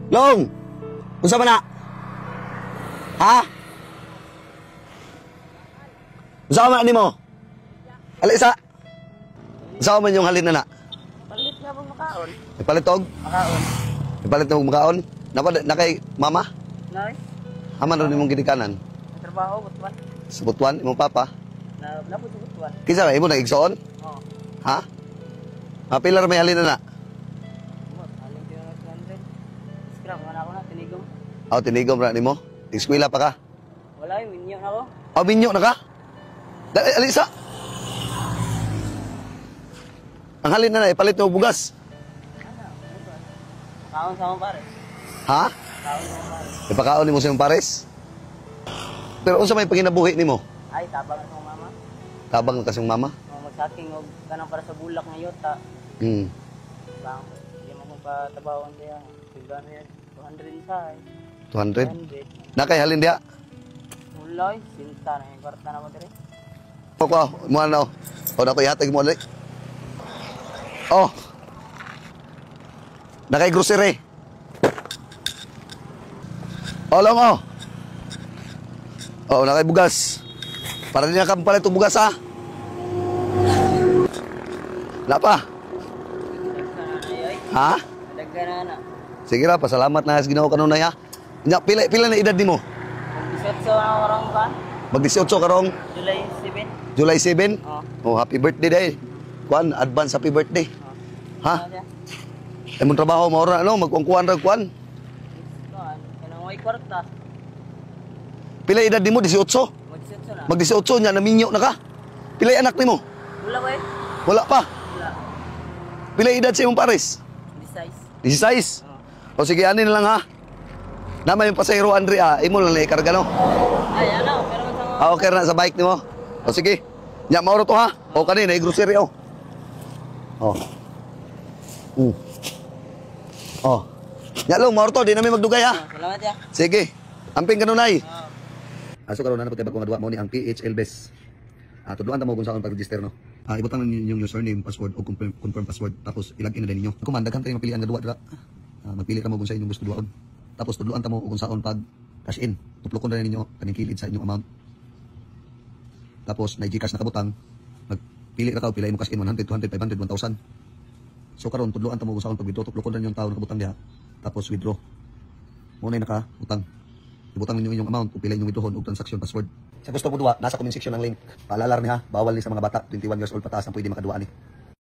Long! Unsa man na? Ha? Unsa man nimo? Alisa. Unsa man yung halin na na? Palit nga bang makaon? Ipalit og? Makaon. Ipalit og makaon? Na kay mama? Nay, Haman ron imong gidikanan. may trabaho, butuan. Sa butuan imong papa. Nabot sa butuan. Kinsa ra imo nag-igsoon? Oo. Ha? Pilar may halin na na. Alam ko yung 200. Scrap, wala ko na, tinigong. Aw tinigom ra nimo. Eskwela pa ka. Wala yung minyo na ako. Aw minyo na ka? Dali alisa. Ang halin na na ipalit og bugas. Makaon sa akong pare. Ha? Makaon sa akong pare. Ipakaon nimo sa imong pares? Pero unsa may panginabuhi nimo? Ay, tabang akong mama. Tabang ka kasing mama? Magsaking og kanang para sa bulak ng yota. Hmm. Bang, hindi mo magpatabawan siya. Tigano yan, 200 isa eh. 200. 100. Nakay halin dia. Mulay, sinta na yung kwarta na mo dire. Ko, mo ano? O na ko ihatag mo ulit. Oh. Nakay grocery. Oh, lang oh. Oh, nakay bugas. Para din ka palit og bugas ha. Wala pa. Ha? Dagana na. Sige ra, pasalamat na sa Ginoo kanunay ha. Nya pila na edad nimo? Bisot sa orang ba? Mag 18 karong July 7. July 7. Oh. Oh, happy birthday day. Kuan, advance happy birthday. Ha? Imong trabaho mo ora ano, magkuan ra kuan. Kanang way kwarta. Pila edad nimo? 18. Mag-set na. Mag 18 nya naminyo na ka. Pila anak nimo? Wala ba eh? Wala pa. Wala. Pila edad sa imong pares? This size. 16. O sige, anin na lang ha. Nama yung pasahero Andrea, imo lang na ikarga no. Ay, ano? Pero sa Okay na sa bike nimo. O sige. Nya mauro to ha. O kanina grocery oh. Oh. Oh. Nya long mauro to, di na may magdugay ha. Salamat ya. Sige. Amping kanunay. Aso karon na naputay ko madua mo ni ang PHL Best. Tudloan ta mo kung saan pag-register no. Ibutang ninyo yung username, password o confirm password tapos i-login na din ninyo. Kung mandagan tayo mapilian nga duwa dira. Magpili ka mo kung sa inyong gusto duwaon. Tapos tudloan ta mo kung saan pag cash in. Tuplokon na ninyo kaning kilid sa inyong amount. Tapos na GCash na kabutang. Magpili ka pila mo cash in 100, 200, 500, 1,000. So karon tudloan ta mo kung saan pag withdraw tuplokon na yung tawo nakabutang diha. Tapos withdraw. Mo na naka utang. Ibutang ninyo inyong amount kung pila inyong withdrawon ug transaction password. Sa gusto mo duwa, nasa comment section ang link. Paalala ni ha, bawal ni sa mga bata, 21 years old pataas ang pwede makaduwa ni.